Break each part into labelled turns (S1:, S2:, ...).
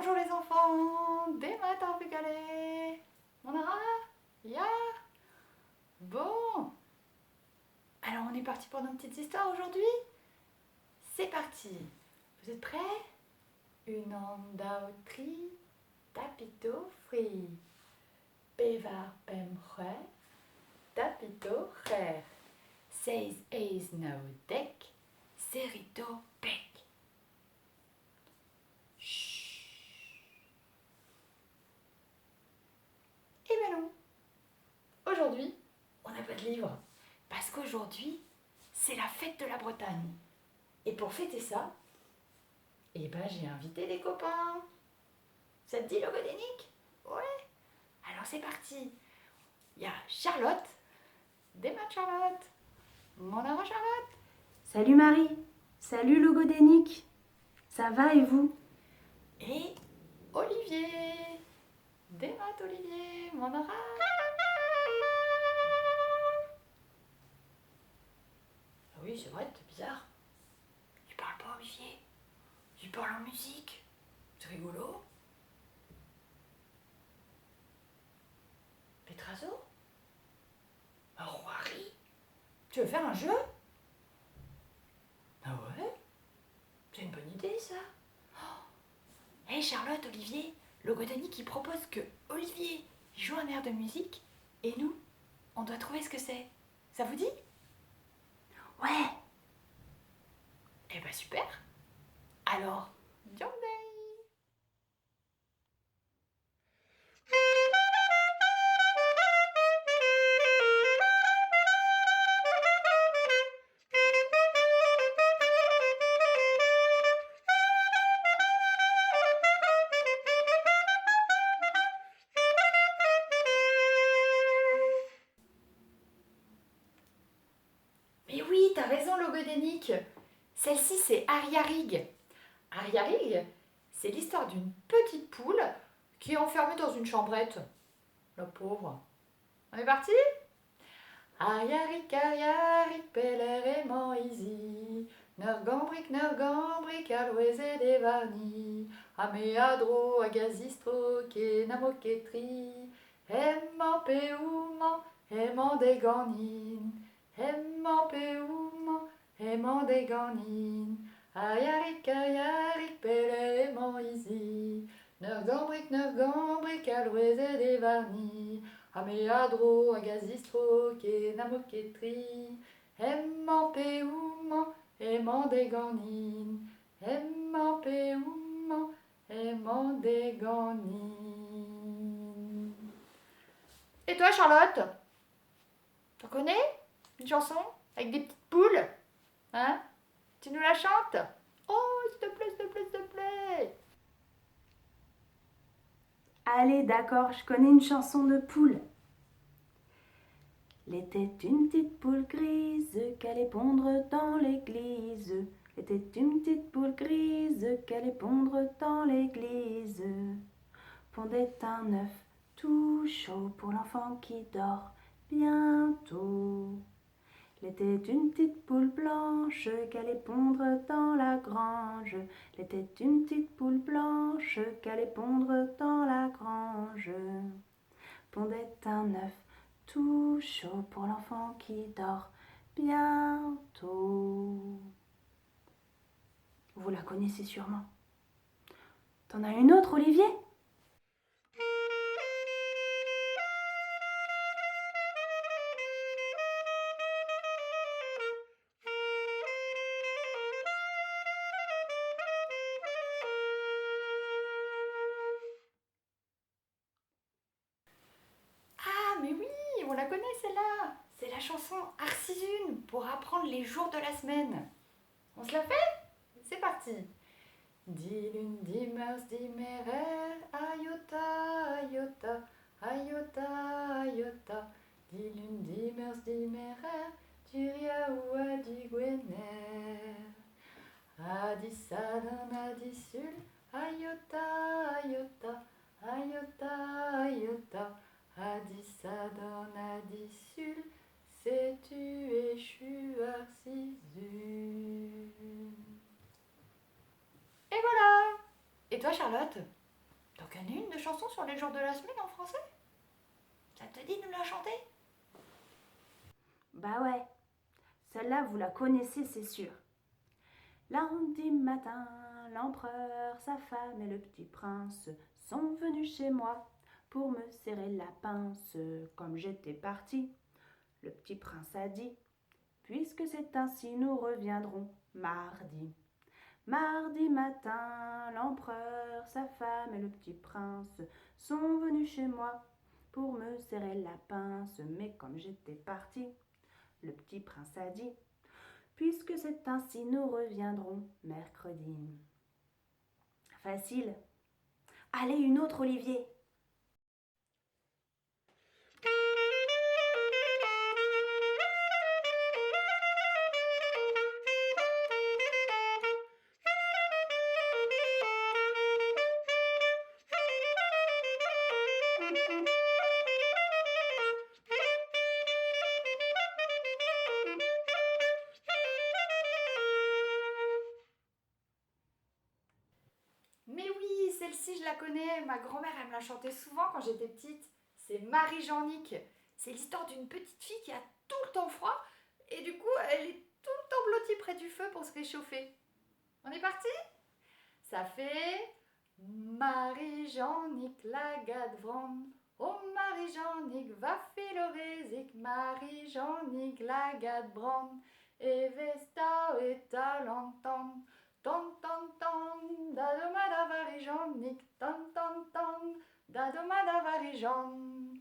S1: Bonjour les enfants, des matins plus calés. Mon ara, ya. Bon, alors on est parti pour nos petites histoires aujourd'hui. C'est parti. Vous êtes prêts? Une onda au tri, tapito free. Bevar pem re, tapito re. Seis eis no deck, serito pec. Eh ben non, aujourd'hui, on n'a pas de livre. Parce qu'aujourd'hui, c'est la fête de la Bretagne. Et pour fêter ça, eh ben j'ai invité des copains. Ça te dit Logodénique? Ouais. Alors c'est parti. Il y a Charlotte, des mains de Charlotte, mon ara Charlotte.
S2: Salut Marie, salut Logodénique, ça va et vous?
S1: Et Olivier, des mains d'Olivier, mon ara. Ah oui, c'est vrai, c'est bizarre. Il parle pas Olivier, il parle en musique. C'est rigolo. Petrazo? Roari? Tu veux faire un jeu? Ah ouais? C'est une bonne idée ça. Hé Charlotte, Olivier, Logodénique qui propose que Olivier joue un air de musique et nous, on doit trouver ce que c'est. Ça vous dit?
S2: Ouais.
S1: Eh ben super. Alors, Johnny. Mais oui, t'as raison Logodénique. Celle-ci c'est Ariarig. Ariarig, c'est l'histoire d'une petite poule qui est enfermée dans une chambrette. La pauvre. On est parti? Ariarik, ariarik, pelerement easy. Nergambrik, aloese de varni. Ameadro, agazistro, kenamoketri. Hemman peouman, hemman de ganin. Hemman peouman, hemman de ganin. Ariarik, pelerement easy. Nergambrik, aloese de varni. Ameadro, agazistro, kenamoketri. Hemman peouman, hemman de ganin. Hemman peouman, hemman de ganin. Et toi Charlotte? Tu connais une chanson avec des petites poules? Hein? Tu nous la chantes? Oh, s'il te plaît, s'il te plaît, s'il te plaît.
S2: Allez, d'accord, je connais une chanson de poule. Il était une petite poule grise qu'allait pondre dans l'église. Il était une petite poule grise qu'allait pondre dans l'église. Pondait un œuf tout chaud pour l'enfant qui dort bientôt. Il était une petite poule blanche qu'allait pondre dans la grange. Il était une petite poule blanche qu'allait pondre dans la grange. Pondait un œuf tout chaud pour l'enfant qui dort bientôt. Vous la connaissez sûrement. T'en as une autre, Olivier?
S1: Ah, mais oui, on la connaît celle-là. C'est la chanson Arsizune pour apprendre les jours de la semaine. On se la fait? C'est parti. Dilun, dimers, dimerer, ayota, ayota, ayota, ayota. Dilun, dimers, dimerer, turia ou adigwener. Adisadan, adisul, ayota, ayota, ayota, ayota. Adisadan, adisul, sais-tu échu Arsizune. Et voilà. Et toi Charlotte, chanson sur les jours de la semaine en français? Ça te dit de nous la chanter?
S2: Bah ouais, celle-là vous la connaissez, c'est sûr. Lundi matin, l'empereur, sa femme et le petit prince sont venus chez moi pour me serrer la pince. Comme j'étais parti, le petit prince a dit: puisque c'est ainsi, nous reviendrons mardi. Mardi matin, l'empereur, sa femme et le petit prince sont venus chez moi pour me serrer la pince. Mais comme j'étais parti, le petit prince a dit: puisque c'est ainsi, nous reviendrons mercredi. Facile. Allez, une autre, Olivier.
S1: Mais oui, celle-ci je la connais, ma grand-mère elle me l'a chantée souvent quand j'étais petite. C'est Marie-Jeannick. C'est l'histoire d'une petite fille qui a tout le temps froid et du coup elle est tout le temps blottie près du feu pour se réchauffer. On est parti? Ça fait Marie-Jeannick la gadvrand. Oh Marie-Jeannick va filorezik, Marie-Jeannick la gadbrand. Et vesta et talentan. Ton ton ton, da domada Marie-Jeannick, ton ton ton, da domada Marie-Jean.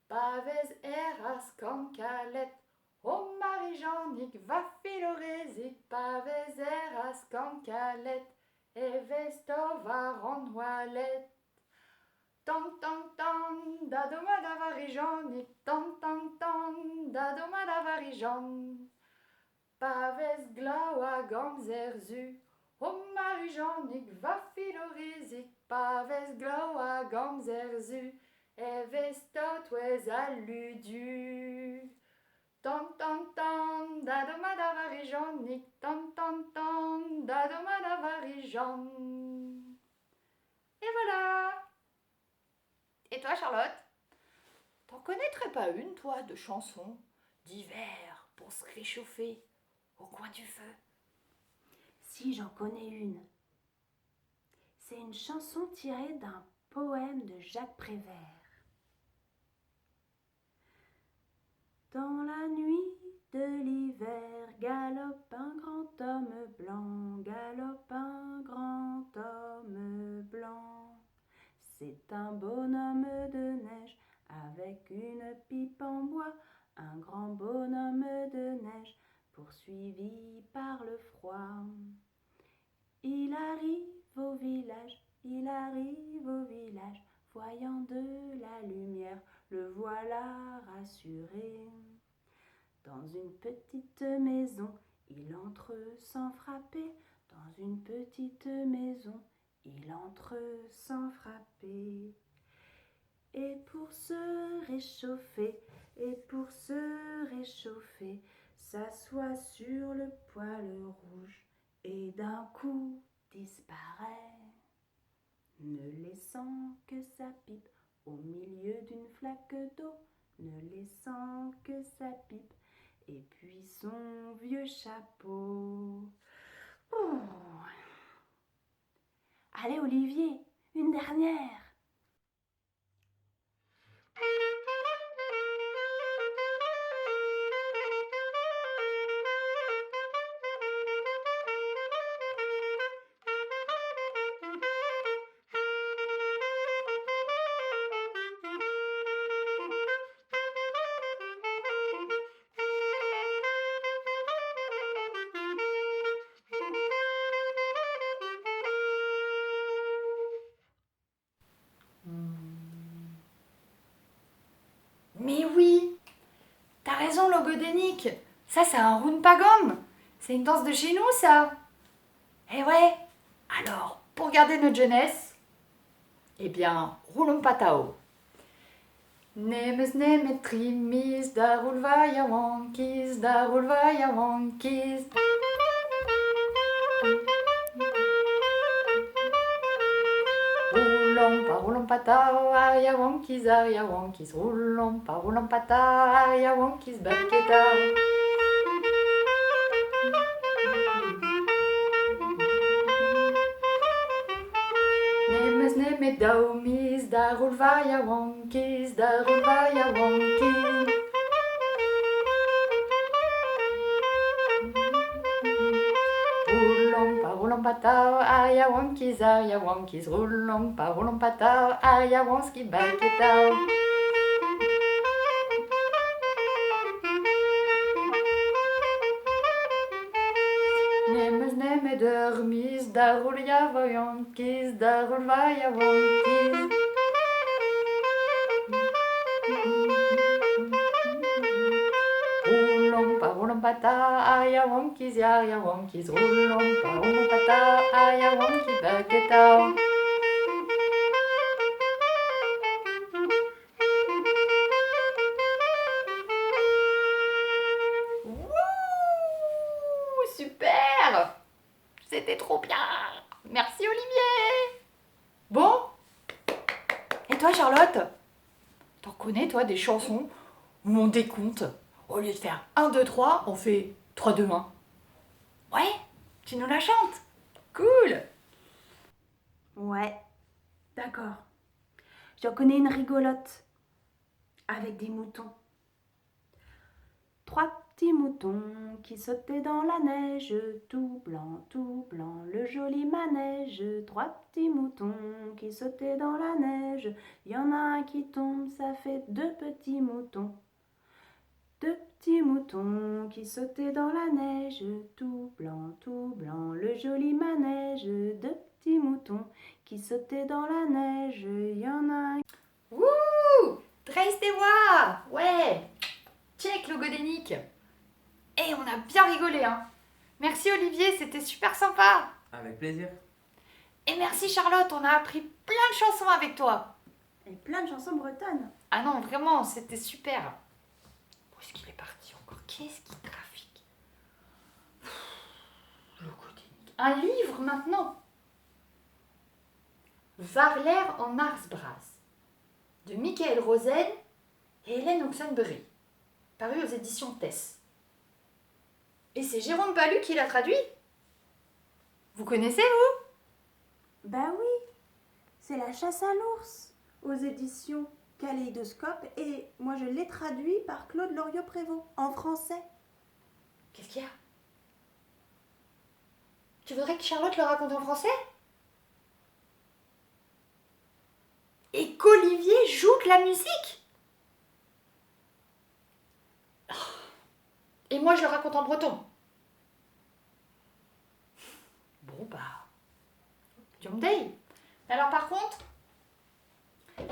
S1: Pavez eras kankalet, oh Marie-Jeannick va filorezik, pavez eras kankalet, et vesto va rondwalet. Ton ton ton, da domada Marie-Jeannick, ton ton ton, da domada Marie-Jean. Pavez glaua gamzerzu, oh Marie-Jeannick va filorezik, pavez glaua gamzerzu, et vestot wez alludu. Ton ton ton, da domada Marie-Jeannick, ton ton ton, da domada Marie-Jean. Et voilà. Et toi Charlotte? T'en connaîtrais pas une, toi, de chansons d'hiver pour se réchauffer au coin du feu?
S2: Si, j'en connais une. C'est une chanson tirée d'un poème de Jacques Prévert. Dans la nuit de l'hiver, galope un grand homme blanc, galope un grand homme blanc. C'est un bonhomme de neige avec une pipe en bois, un grand bonhomme de neige poursuivi par le froid. Il arrive au village, voyant de la lumière, le voilà rassuré. Dans une petite maison, il entre sans frapper, dans une petite maison, il entre sans frapper. Et pour se réchauffer, s'assoit sur le poêle rouge et d'un coup disparaît, ne laissant que sa pipe au milieu d'une flaque d'eau, ne laissant que sa pipe et puis son vieux chapeau. Oh. Allez Olivier, une dernière.
S1: Mais oui, t'as raison Logodénique, ça c'est un runpagam, c'est une danse de chez nous ça. Eh ouais, alors pour garder notre jeunesse, eh bien roulons patao. Nemes nemet trimis, darulvaya wankis, darulvaya wankis. roulant patao, aria wonkies, roulant patao, aria wonkies, baketao. Nemes neme daumis, darul vaya wonkies, darul vaya wonkies. Roulant patao, aria wonkies, roulant patao, aria wonski, baketao. Nemes neme dormis, darul java wonkies, darul vaya wonkies. Roulant patao, aria wonkies, roulant patao, aria wonki, baketao. Wouh, super! C'était trop bien! Merci Olivier! Bon? Et toi Charlotte? T'en connais toi des chansons où on décompte? Au lieu de faire 1, 2, 3, on fait 3, 2, 1. Ouais? Tu nous la chantes? Cool!
S2: Ouais, d'accord. J'en connais une rigolote avec des moutons. 3 petits moutons qui sautaient dans la neige, tout blanc, le joli manège. 3 petits moutons qui sautaient dans la neige. Il y en a un qui tombe, ça fait 2 petits moutons. 2 petits moutons qui sautaient dans la neige, tout blanc, le joli manège. 2 petits moutons qui sautaient dans la neige. Il y en a un.
S1: Wouh! Dreist et moi! Ouais! Check logodénique! Et on a bien rigolé, hein! Merci Olivier, c'était super sympa!
S3: Avec plaisir.
S1: Et merci Charlotte, on a appris plein de chansons avec toi!
S2: Et plein de chansons bretonnes.
S1: Ah non, vraiment, c'était super! Où est-ce qu'il est parti encore? Qu'est-ce qui trafique? Logodénique. Un livre maintenant! Varler en Arsbras de Michael Rosen et Hélène Oxenbury, paru aux éditions Tess. Et c'est Jérôme Palu qui l'a traduit. Vous connaissez, vous?
S2: Ben oui, c'est La chasse à l'ours aux éditions Kaléidoscope et moi je l'ai traduit par Claude Loriot-Prévost en français.
S1: Qu'est-ce qu'il y a? Tu voudrais que Charlotte le raconte en français? Et qu'Olivier joue de la musique? Et moi je le raconte en breton. Bon bah, Day. Alors par contre,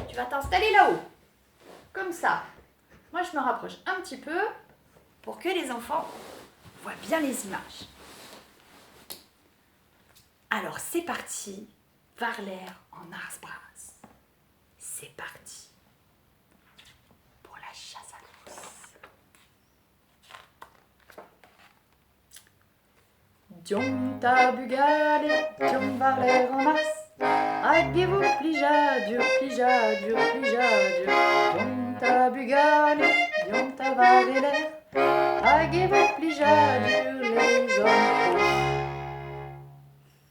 S1: tu vas t'installer là-haut, comme ça. Moi je me rapproche un petit peu pour que les enfants voient bien les images. Alors c'est parti, Varler en Arsbras. C'est parti pour la chasse à l'ours. Diom ta bugale, diom Varler en Ars. Hagez-vous plija, dur, diom ta bugale, diom ta Varler. Hagez-vous plija, dur, les hommes.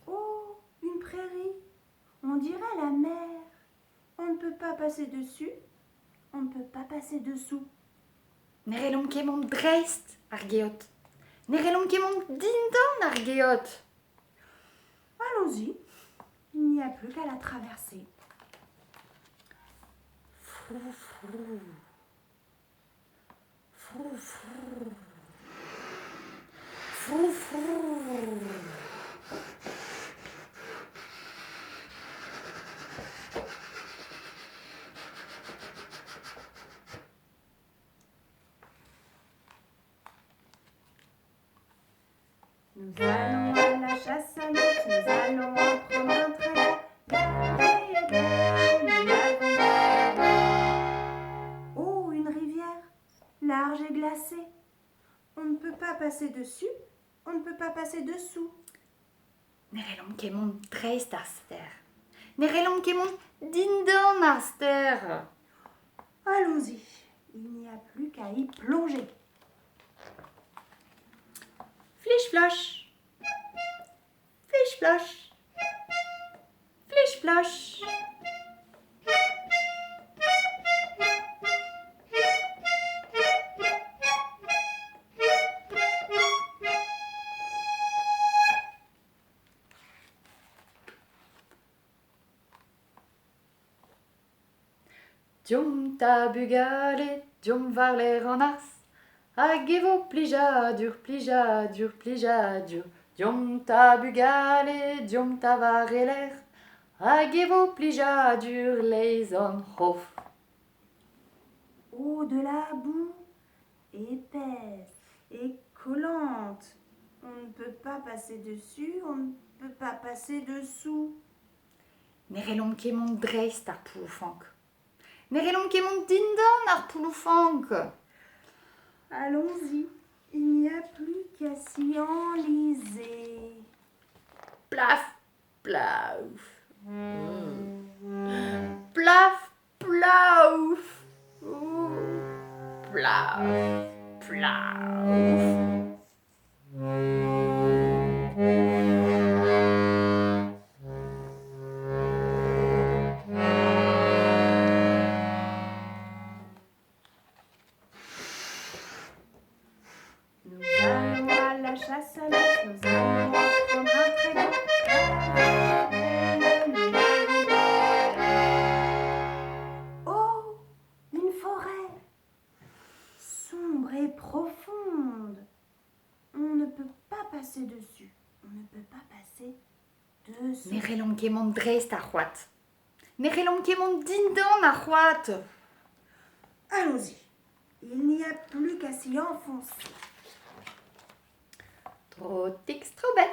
S2: Oh, une prairie, on dirait la mer. On ne peut pas passer dessus, on ne peut pas passer dessous.
S1: Nerelom kemont dreist, argeot. Nerelom kemont dindon, argeot.
S2: Allons-y, il n'y a plus qu'à la traverser.
S1: Frou, frou. Frou, frou. Frou, frou.
S2: Nous allons à la chasse à l'ours, nous allons en prendre un trait. Oh, une rivière, large et glacée. On ne peut pas passer dessus, on ne peut pas passer dessous.
S1: Nerelom kemont dreist arster. Nerelom kemont dindan arster.
S2: Allons-y, il n'y a plus qu'à y plonger.
S1: Fliche-floche. Fliche-floche. Fliche-floche. Diom ta bugale, diom varler en ars. Agevo plijadur, plijadur, plijadur. Diom ta bugale, diom ta vareler. Agevo plijadur, les on hof.
S2: Oh, de la boue, épaisse et collante. On ne peut pas passer dessus, on ne peut pas passer dessous.
S1: Nerelom kemont dreist ar pouloufank. Nerelom kemont dindan ar pouloufank.
S2: Allons-y, il n'y a plus qu'à s'y enliser.
S1: Plaf, plauf. Plaf, plauf. Plaf, plauf.
S2: Nous allons à la chasse à l'œuf, nous allons prendre un très beau Oh, une forêt sombre et profonde. On ne peut pas passer dessus, on ne peut pas passer dessous.
S1: Nerelom kemont dreist ar c'hoat. Nerelom kemont dindan ar c'hoat.
S2: Allons-y, il n'y a plus qu'à s'y enfoncer.
S1: Trotix trobet.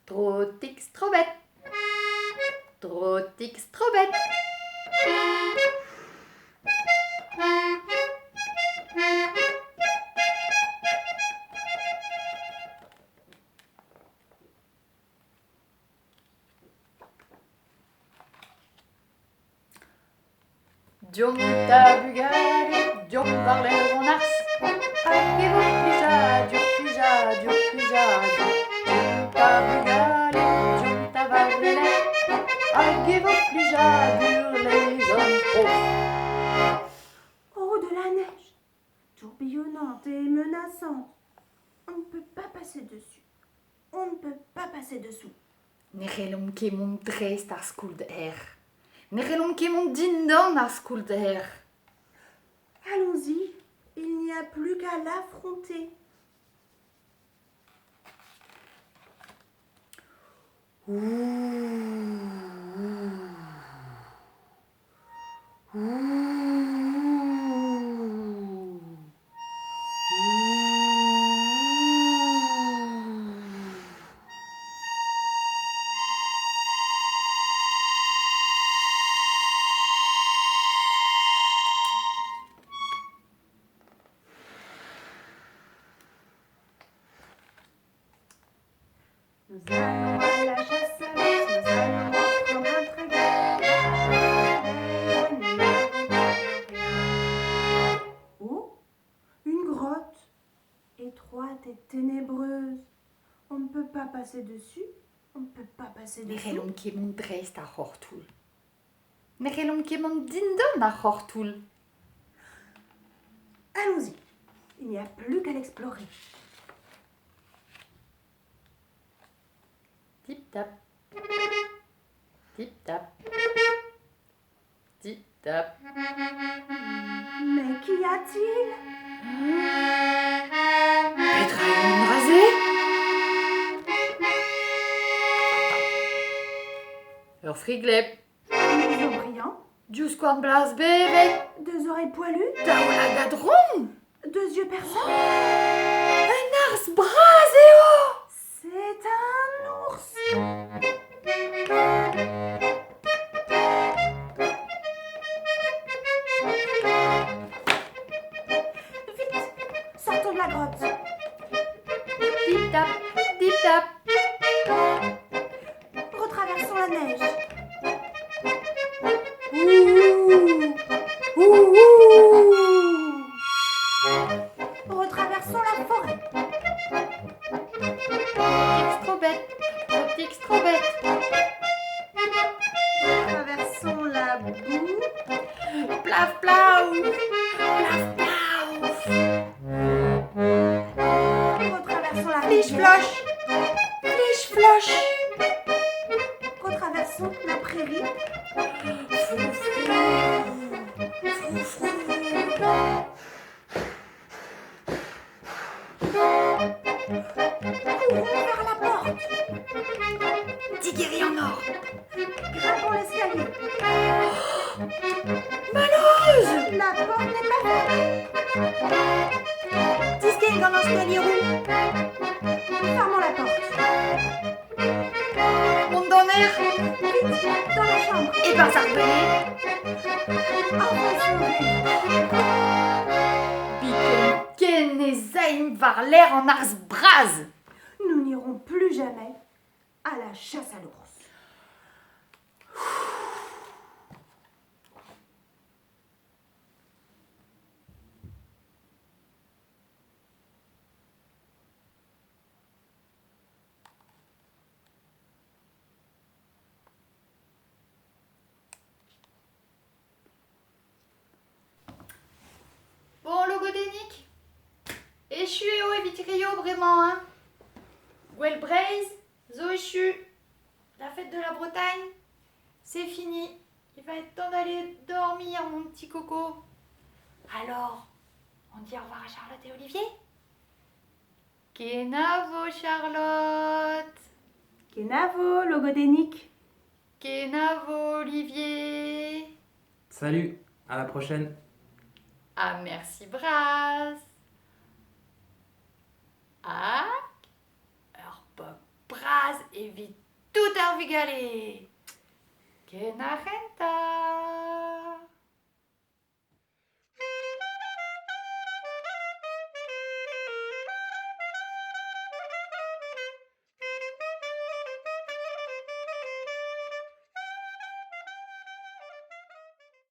S1: Trotix trobet. Trotix trobet. Diom ta bugale, diom varler en ars. Agevo plijadur, plijadur, plijadur. Diom ta bugale, diom ta varler. Agevo plijadur, les hommes hof.
S2: Oh, de la neige, tourbillonnante et menaçante. On ne peut pas passer dessus, on ne peut pas passer dessous.
S1: Nerelom kemont dreist ar skould er. Nerelom kemont dindan ar skould er.
S2: Allons-y, il n'y a plus qu'à l'affronter. Nous allons à la chasse à l'œuf, nous allons prendre un très beau. Oh, une grotte, étroite et ténébreuse. On ne peut pas passer dessus, on ne peut pas passer dessous.
S1: Nerelom kemont dreist ar c'hortoul. Nerelom kemont dindan ar c'hortoul.
S2: Allons-y, il n'y a plus qu'à l'explorer.
S1: Tip-tap. Tip-tap. Tip-tap.
S2: Mais qu'y a-t-il?
S1: Petraillon rasé. Ur friglep.
S2: Des os brillants,
S1: Diouzkoan blas bébé.
S2: deux oreilles poilues,
S1: Daola gadron.
S2: deux yeux perçants.
S1: Un ars braseo.
S2: C'est un ours. Vite, sortons de la grotte.
S1: Tip-tap. Tip-tap.
S2: Retraversons la neige.
S1: floche.
S2: Fliche floche. Retraversons la prairie. Courons vers la porte.
S1: Tigiri en or.
S2: Grimpons l'escalier.
S1: Malheureuse.
S2: La porte n'est pas faite. Tisking en escalier roux. Fermons la porte.
S1: Monte dans l'air.
S2: Vite, dans la chambre.
S1: Et ben s'arbeler. Biken Zaim var l'air en ars braz.
S2: Nous n'irons plus jamais à la chasse à l'ours.
S1: Bon, logodénique. Échu et o évitrio vraiment, hein. Gwell Braise, zo échu. La fête de la Bretagne, c'est fini. Il va être temps d'aller dormir, mon petit coco. Alors, on dit au revoir à Charlotte et Olivier. Kenavo, Charlotte.
S2: Kenavo, logodénique.
S1: Kenavo, Olivier.
S3: Salut, à la prochaine.
S1: Ah, merci, Bras. Ah, Bras évite tout à vigaler. Kenagenta.